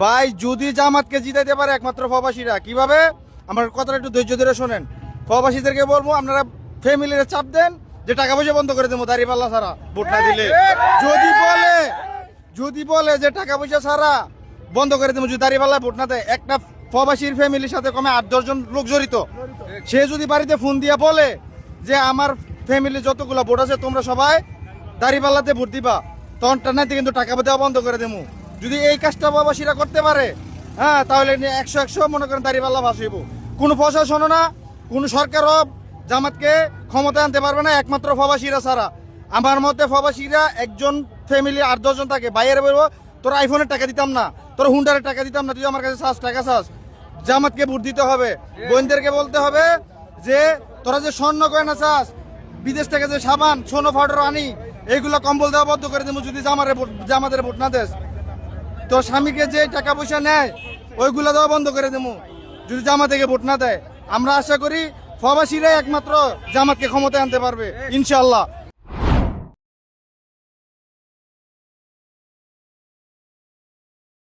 ভাই যদি জামাতকে জিতাইতে পারে একমাত্র প্রবাসীরা। কিভাবে? আমার কথাটা একটু ধৈর্য ধরে শোনেন। প্রবাসীদেরকে বলবো আপনারা ফ্যামিলির চাপ দেন যে টাকা পয়সা বন্ধ করে দেবো দাঁড়িপাল্লা ছাড়া ভোট না দিলে। যদি বলে যে টাকা পয়সা ছাড়া বন্ধ করে দেবো যদি দাঁড়িপাল্লা ভোট না দেয়, একটা প্রবাসীর ফ্যামিলির সাথে কমে 8-10 জন লোক জড়িত, সে যদি বাড়িতে ফোন দিয়ে বলে যে আমার ফ্যামিলি যতগুলো ভোট আছে তোমরা সবাই দাঁড়িপাল্লাতে ভোট দিবা, তখন টানাইতে কিন্তু টাকা দেওয়া বন্ধ করে দেবো। যদি এই কাজটা প্রবাসীরা করতে পারে, হ্যাঁ, তাহলে 100 মনে করেন দাঁড়িপাল্লা ভাসিব। কোনো প্রশাসনও না, কোনো সরকারও জামাতকে ক্ষমতায় আনতে পারবে না একমাত্র প্রবাসীরা ছাড়া। আমার মতে প্রবাসীরা একজন ফ্যামিলি 8-10 জন থাকে, বাইরে বলবো তোর আইফোনের টাকা দিতাম না, তোর হুন্ডারের টাকা দিতাম না, তুই আমার কাছে টাকা চাস, জামাতকে ভোট দিতে হবে। বোনদেরকে বলতে হবে যে তোরা যে স্বর্ণ গয়না চাস, বিদেশ থেকে যে সাবান সোনো ফাউডার আনি, এইগুলো কম্বল দেওয়া বন্ধ করে দেবো যদি জামাতের ভোট না দেস। তোর স্বামীকে যে টাকা পয়সা নেয় ওইগুলো দেওয়া বন্ধ করে দেবো যদি জামাত থেকে ভোট না দেয়। আমরা আশা করি প্রবাসীরাই একমাত্র জামাতকে ক্ষমতায় আনতে পারবে ইনশাল্লাহ।